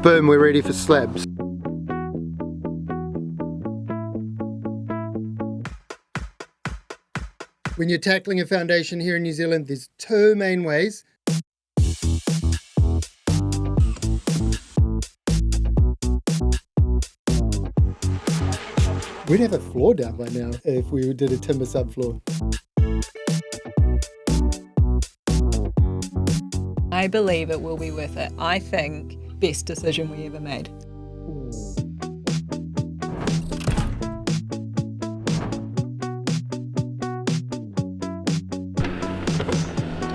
Boom, we're ready for slabs. When you're tackling a foundation here in New Zealand, there's two main ways. We'd have a floor down by now if we did a timber subfloor. I believe it will be worth it. I think best decision we ever made.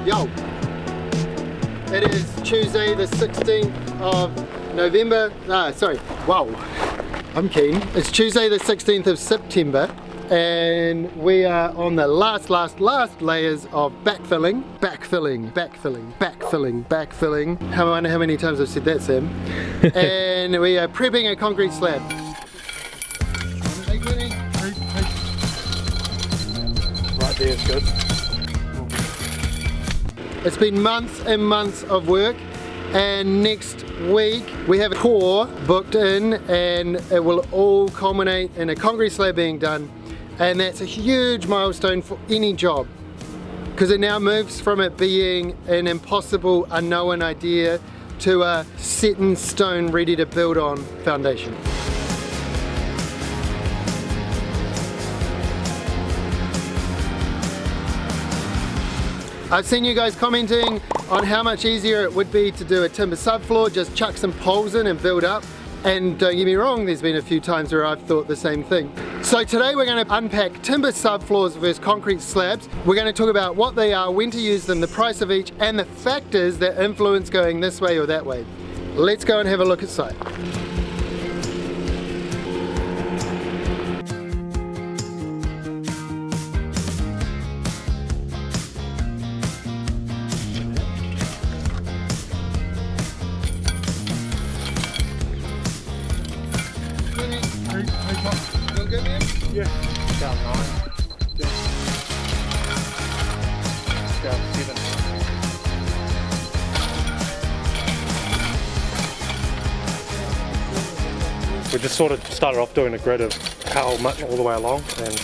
Yo! It is Tuesday the 16th of November. Wow. I'm keen. It's Tuesday the 16th of September and we are on the last layers of backfilling. I wonder how many times I've said that, Sam. And we are prepping a concrete slab. Right there is good. It's been months and months of work, and next week we have a pour booked in and it will all culminate in a concrete slab being done, and that's a huge milestone for any job because it now moves from it being an impossible, unknown idea to a set in stone, ready to build on foundation. I've seen you guys commenting on how much easier it would be to do a timber subfloor, just chuck some poles in and build up. And don't get me wrong, there's been a few times where I've thought the same thing. So today we're going to unpack timber subfloors versus concrete slabs. We're going to talk about what they are, when to use them, the price of each, and the factors that influence going this way or that way. Let's go and have a look at site. Yeah. Down 9. Yeah. Down 7. We just sort of started off doing a grid of how much all the way along, and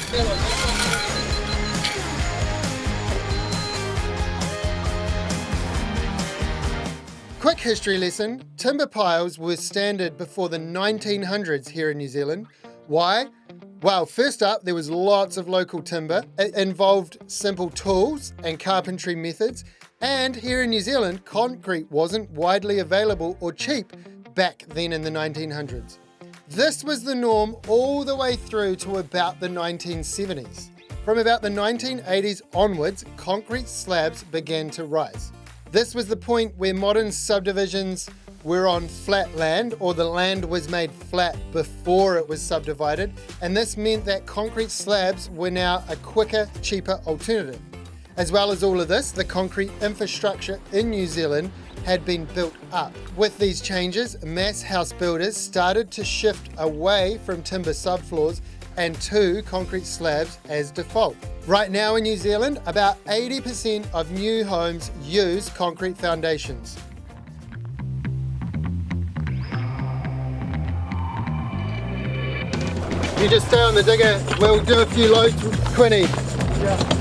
Quick history lesson, timber piles were standard before the 1900s here in New Zealand. Why? Well, first up, there was lots of local timber. It involved simple tools and carpentry methods. And here in New Zealand, concrete wasn't widely available or cheap back then in the 1900s. This was the norm all the way through to about the 1970s. From about the 1980s onwards, concrete slabs began to rise. This was the point where modern subdivisions were on flat land, or the land was made flat before it was subdivided, and this meant that concrete slabs were now a quicker, cheaper alternative. As well as all of this, the concrete infrastructure in New Zealand had been built up. With these changes, mass house builders started to shift away from timber subfloors and to concrete slabs as default. Right now in New Zealand, about 80% of new homes use concrete foundations. You just stay on the digger, we'll do a few loads, Quinny. Yeah.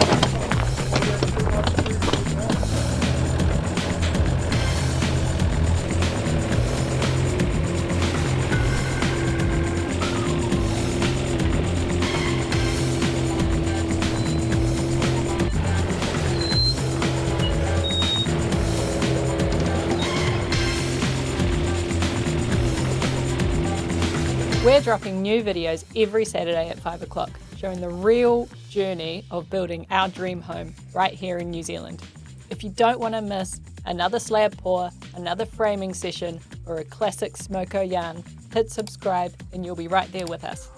We're dropping new videos every Saturday at 5 o'clock, showing the real journey of building our dream home right here in New Zealand. If you don't want to miss another slab pour, another framing session, or a classic smoko yarn, hit subscribe and you'll be right there with us.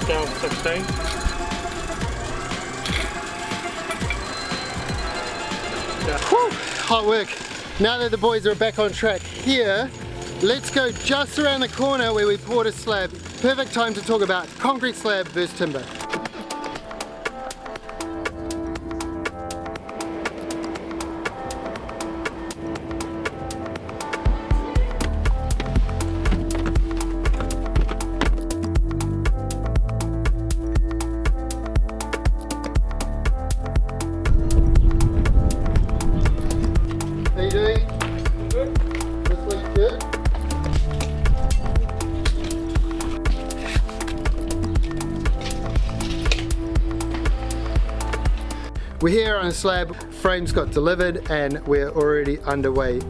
down 16. Whew, hot work. Now that the boys are back on track here, let's go just around the corner where we poured a slab. Perfect time to talk about concrete slab versus timber. How you doing? Good. This looks good. We're here on a slab, frames got delivered and we're already underway.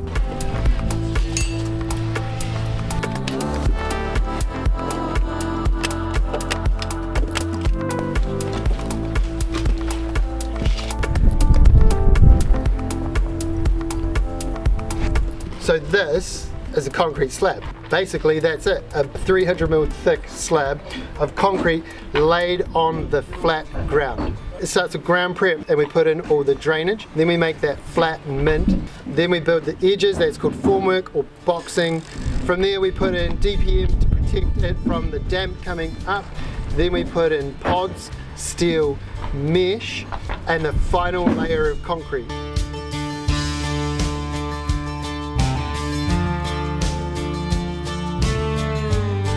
So this is a concrete slab. Basically that's it, a 300mm thick slab of concrete laid on the flat ground. It starts with ground prep and we put in all the drainage, then we make that flat mint, then we build the edges, that's called formwork or boxing. From there we put in DPM to protect it from the damp coming up, then we put in pods, steel, mesh, and the final layer of concrete.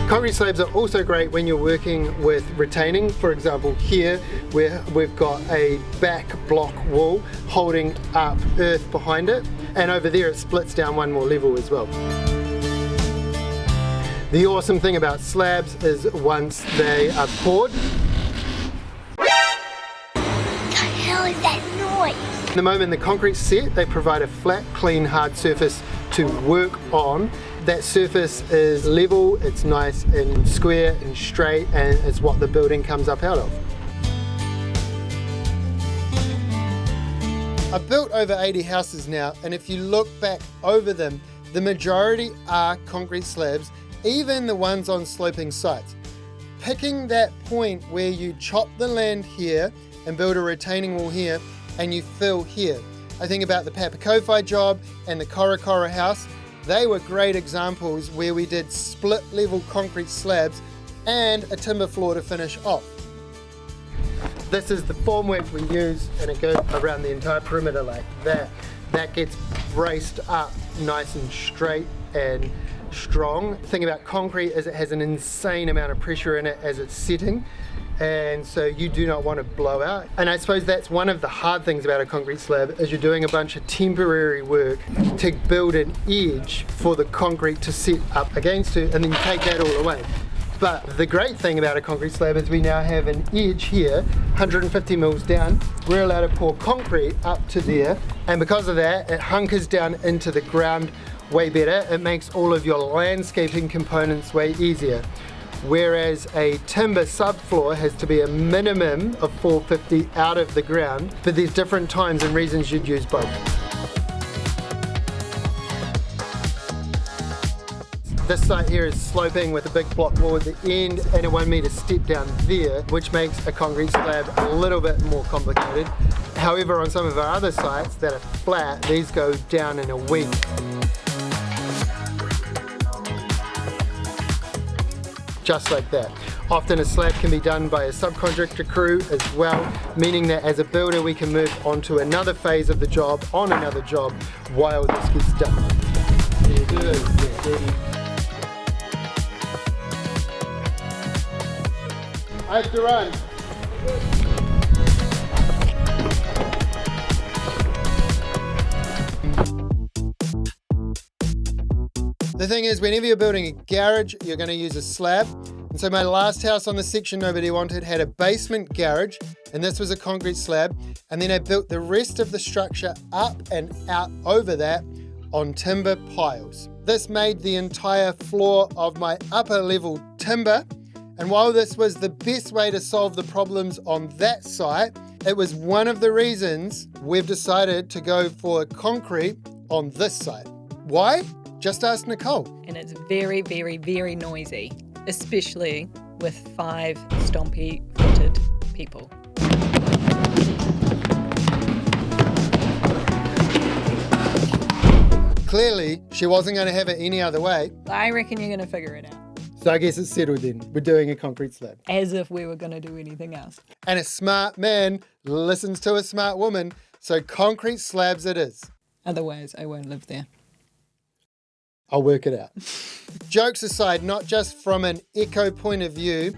Concrete slabs are also great when you're working with retaining. For example, here we've got a back block wall holding up earth behind it, and over there it splits down one more level as well. The awesome thing about slabs is once they are poured, What the hell is that noise? the moment the concrete's set, they provide a flat, clean, hard surface to work on. That surface is level, it's nice and square and straight, and it's what the building comes up out of. I've built over 80 houses now, and if you look back over them, the majority are concrete slabs, even the ones on sloping sites. Picking that point where you chop the land here and build a retaining wall here, and you fill here. I think about the Papakofi job and the Korokoro house. They were great examples where we did split level concrete slabs and a timber floor to finish off. This is the formwork we use, and it goes around the entire perimeter like that. That gets braced up nice and straight and strong. The thing about concrete is it has an insane amount of pressure in it as it's setting, and so you do not want to blow out. And I suppose that's one of the hard things about a concrete slab, is you're doing a bunch of temporary work to build an edge for the concrete to set up against it, and then you take that all away. But the great thing about a concrete slab is we now have an edge here, 150 mils down. We're allowed to pour concrete up to there, and because of that, it hunkers down into the ground way better. It makes all of your landscaping components way easier. Whereas a timber subfloor has to be a minimum of 450 out of the ground, but there's different times and reasons you'd use both. This site here is sloping with a big block wall at the end and a 1 meter step down there, which makes a concrete slab a little bit more complicated. However, on some of our other sites that are flat, these go down in a week. Just like that. Often a slab can be done by a subcontractor crew as well, meaning that as a builder we can move on to another phase of the job on another job while this gets done. There it is. I have to run. The thing is, whenever you're building a garage, you're going to use a slab. And so my last house on the section nobody wanted had a basement garage, and this was a concrete slab. And then I built the rest of the structure up and out over that on timber piles. This made the entire floor of my upper level timber. And while this was the best way to solve the problems on that site, it was one of the reasons we've decided to go for concrete on this site. Why? Just ask Nicole. And it's very, very, very noisy, especially with 5 stompy-footed people. Clearly, she wasn't going to have it any other way. I reckon you're going to figure it out. So I guess it's settled then. We're doing a concrete slab. As if we were going to do anything else. And a smart man listens to a smart woman, so concrete slabs it is. Otherwise, I won't live there. I'll work it out. Jokes aside, not just from an eco point of view,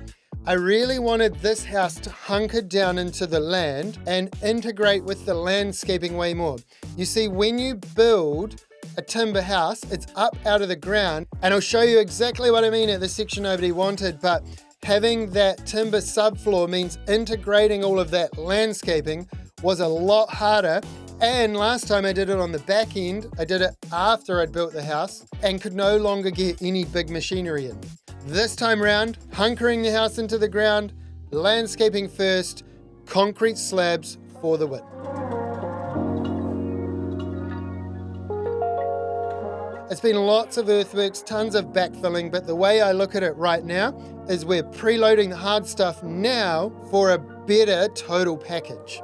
I really wanted this house to hunker down into the land and integrate with the landscaping way more. You see, when you build a timber house, it's up out of the ground, and I'll show you exactly what I mean at the section nobody wanted, but having that timber subfloor means integrating all of that landscaping was a lot harder. And last time I did it on the back end, I did it after I'd built the house and could no longer get any big machinery in. This time round, hunkering the house into the ground, landscaping first, concrete slabs for the win. It's been lots of earthworks, tons of backfilling, but the way I look at it right now is we're preloading the hard stuff now for a better total package.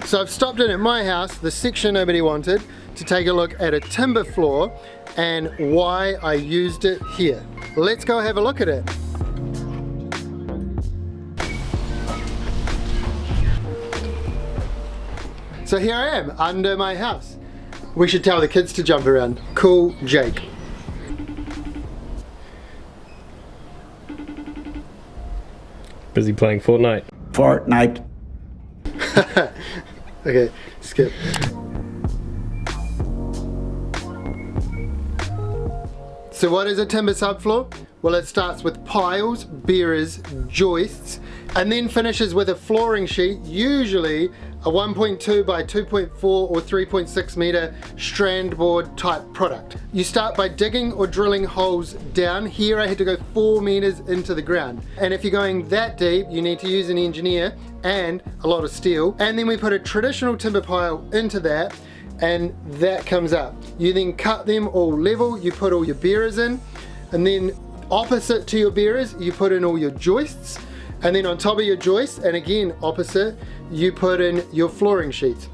So I've stopped in at my house, the section nobody wanted, to take a look at a timber floor and why I used it here. Let's go have a look at it. So here I am, under my house. We should tell the kids to jump around. Cool Jake. Busy playing Fortnite. Fortnite. Okay, skip. So what is a timber subfloor? Well, it starts with piles, bearers, joists, and then finishes with a flooring sheet, usually a 1.2 by 2.4 or 3.6 meter strand board type product. You start by digging or drilling holes down. Here I had to go 4 meters into the ground. And if you're going that deep, you need to use an engineer and a lot of steel. And then we put a traditional timber pile into that, and that comes up. You then cut them all level, you put all your bearers in, and then opposite to your bearers, you put in all your joists, and then on top of your joists, and again opposite, you put in your flooring sheets.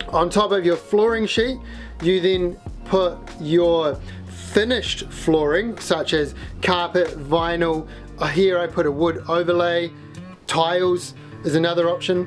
On top of your flooring sheet, you then put your finished flooring, such as carpet, vinyl. Here I put a wood overlay. Tiles is another option.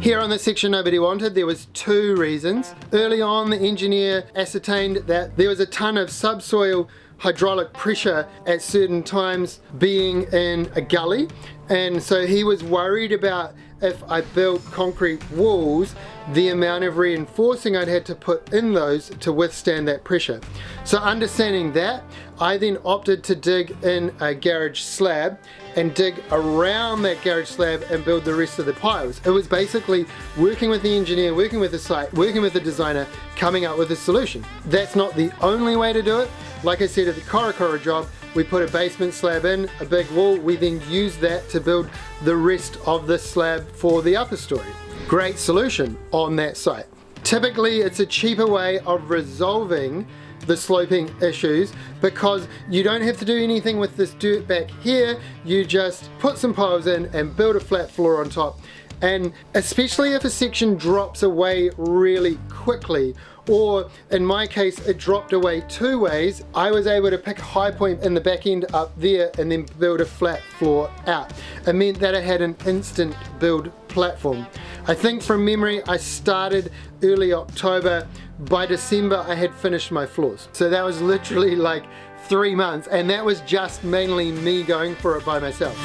Here on the section nobody wanted, there was 2 reasons. Early on, the engineer ascertained that there was a ton of subsoil hydraulic pressure at certain times being in a gully, and so he was worried about if I built concrete walls, the amount of reinforcing I'd had to put in those to withstand that pressure. So understanding that, I then opted to dig in a garage slab and dig around that garage slab and build the rest of the piles. It was basically working with the engineer, working with the site, working with the designer, coming up with a solution. That's not the only way to do it. Like I said at the Korokoro job, we put a basement slab in, a big wall, we then used that to build the rest of the slab for the upper story. Great solution on that site. Typically it's a cheaper way of resolving the sloping issues because you don't have to do anything with this dirt back here, you just put some piles in and build a flat floor on top. And especially if a section drops away really quickly, or in my case it dropped away 2 ways, I was able to pick a high point in the back end up there and then build a flat floor out. It meant that I had an instant build platform. I think from memory I started early October. By December I had finished my floors. So that was literally like 3 months, and that was just mainly me going for it by myself.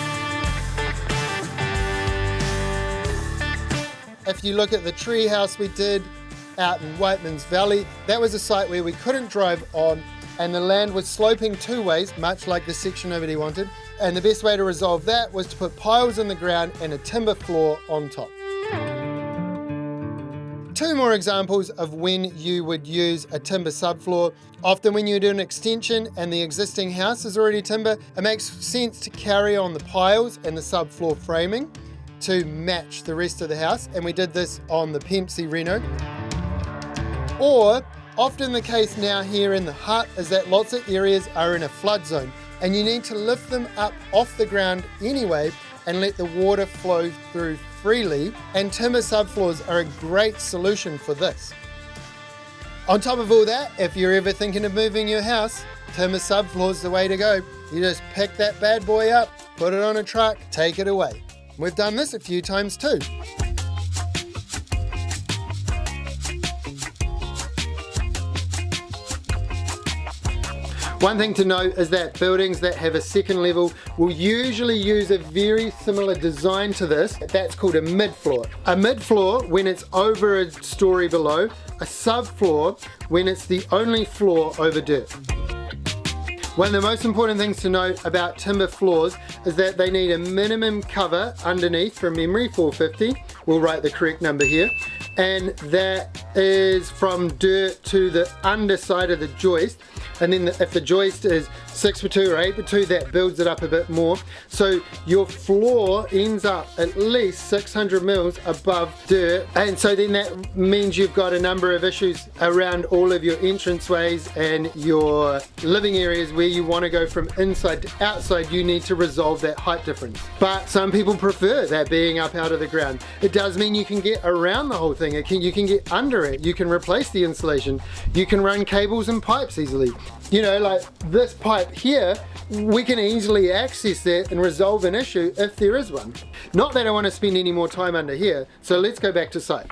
If you look at the tree house we did out in Whiteman's Valley, that was a site where we couldn't drive on and the land was sloping 2 ways, much like the section nobody wanted. And the best way to resolve that was to put piles in the ground and a timber floor on top. 2 more examples of when you would use a timber subfloor. Often when you do an extension and the existing house is already timber, it makes sense to carry on the piles and the subfloor framing to match the rest of the house, and we did this on the Pempsey reno. Or often the case now here in the hut is that lots of areas are in a flood zone and you need to lift them up off the ground anyway and let the water flow through freely, and timber subfloors are a great solution for this. On top of all that, if you're ever thinking of moving your house, timber subfloors is the way to go. You just pick that bad boy up, put it on a truck, take it away. We've done this a few times too. One thing to note is that buildings that have a second level will usually use a very similar design to this. That's called a mid-floor. A mid-floor when it's over a story below, a subfloor when it's the only floor over dirt. One of the most important things to note about timber floors is that they need a minimum cover underneath, from memory 450, we'll write the correct number here, and that is from dirt to the underside of the joist, and then if the joist is 6x2 or 8x2, that builds it up a bit more. So your floor ends up at least 600 mils above dirt, and so then that means you've got a number of issues around all of your entranceways and your living areas where you want to go from inside to outside. You need to resolve that height difference. But some people prefer that being up out of the ground. It does mean you can get around the whole thing. You can get under it. You can replace the insulation. You can run cables and pipes easily. You know, like this pipe here, we can easily access that and resolve an issue if there is one. Not that I want to spend any more time under here, so let's go back to site.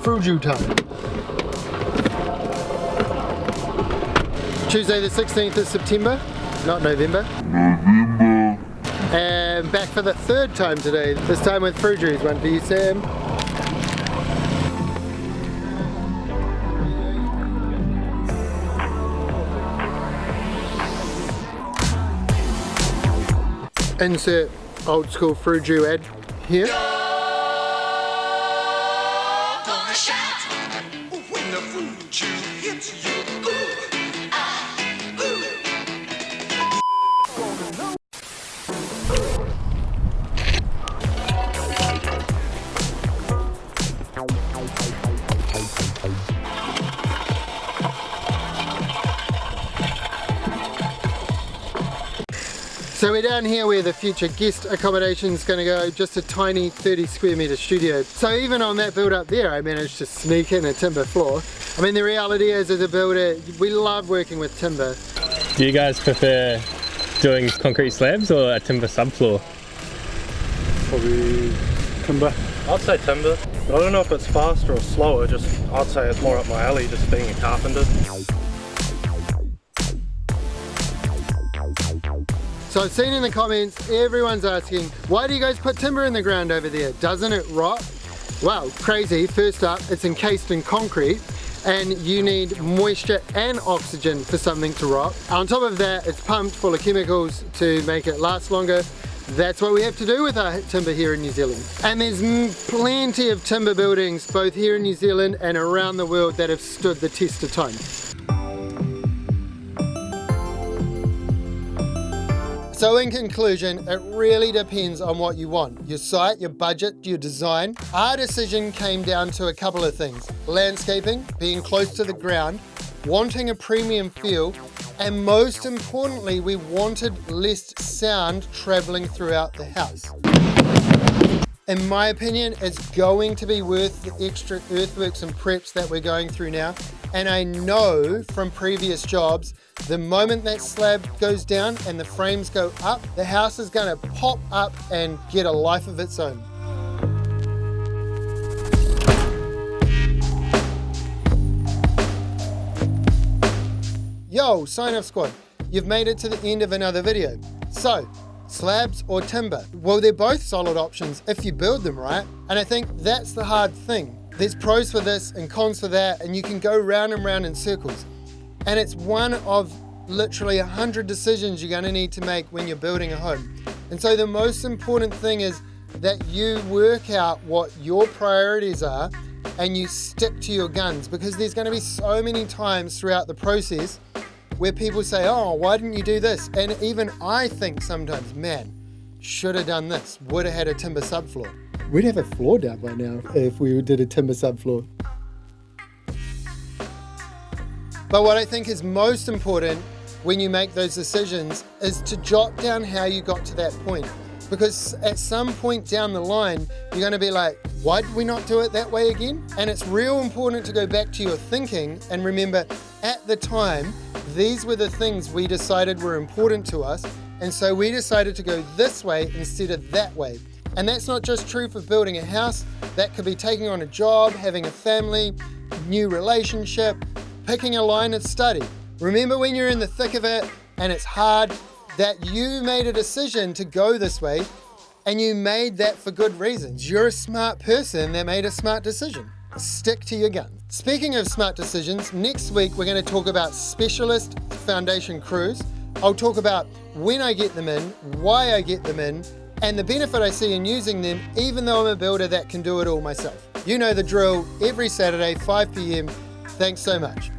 Fruju time. Tuesday the 16th of September, not November. And back for the third time today, this time with Fruju's. One for you, Sam. Insert old school Fruju ad here. So we're down here where the future guest accommodation is going to go, just a tiny 30 square metre studio. So even on that build up there, I managed to sneak in a timber floor. I mean, the reality is, as a builder, we love working with timber. Do you guys prefer doing concrete slabs or a timber subfloor? Probably timber. I'd say timber. But I don't know if it's faster or slower, I'd say it's more up my alley, just being a carpenter. So I've seen in the comments, everyone's asking, why do you guys put timber in the ground over there? Doesn't it rot? Well, crazy. First up, it's encased in concrete, and you need moisture and oxygen for something to rot. On top of that, it's pumped full of chemicals to make it last longer. That's what we have to do with our timber here in New Zealand. And there's plenty of timber buildings, both here in New Zealand and around the world, that have stood the test of time. So in conclusion, it really depends on what you want. Your site, your budget, your design. Our decision came down to a couple of things. Landscaping, being close to the ground, wanting a premium feel, and most importantly, we wanted less sound traveling throughout the house. In my opinion, it's going to be worth the extra earthworks and preps that we're going through now. And I know from previous jobs, the moment that slab goes down and the frames go up, the house is going to pop up and get a life of its own. Yo, sign off squad, you've made it to the end of another video. So, slabs or timber? Well, they're both solid options if you build them right. And I think that's the hard thing. There's pros for this and cons for that, and you can go round and round in circles. And it's one of literally 100 decisions you're gonna need to make when you're building a home. And so the most important thing is that you work out what your priorities are and you stick to your guns, because there's gonna be so many times throughout the process where people say, oh, why didn't you do this? And even I think sometimes, man, should have done this, would have had a timber subfloor. We'd have a floor down by now if we did a timber subfloor. But what I think is most important when you make those decisions is to jot down how you got to that point. Because at some point down the line, you're going to be like, why did we not do it that way again? And it's real important to go back to your thinking and remember, at the time, these were the things we decided were important to us, and so we decided to go this way instead of that way. And that's not just true for building a house, that could be taking on a job, having a family, new relationship, picking a line of study. Remember when you're in the thick of it and it's hard, that you made a decision to go this way, and you made that for good reasons. You're a smart person that made a smart decision. Stick to your guns. Speaking of smart decisions, next week we're going to talk about specialist foundation crews. I'll talk about when I get them in, why I get them in, and the benefit I see in using them, even though I'm a builder that can do it all myself. You know the drill, every Saturday, 5 p.m. Thanks so much.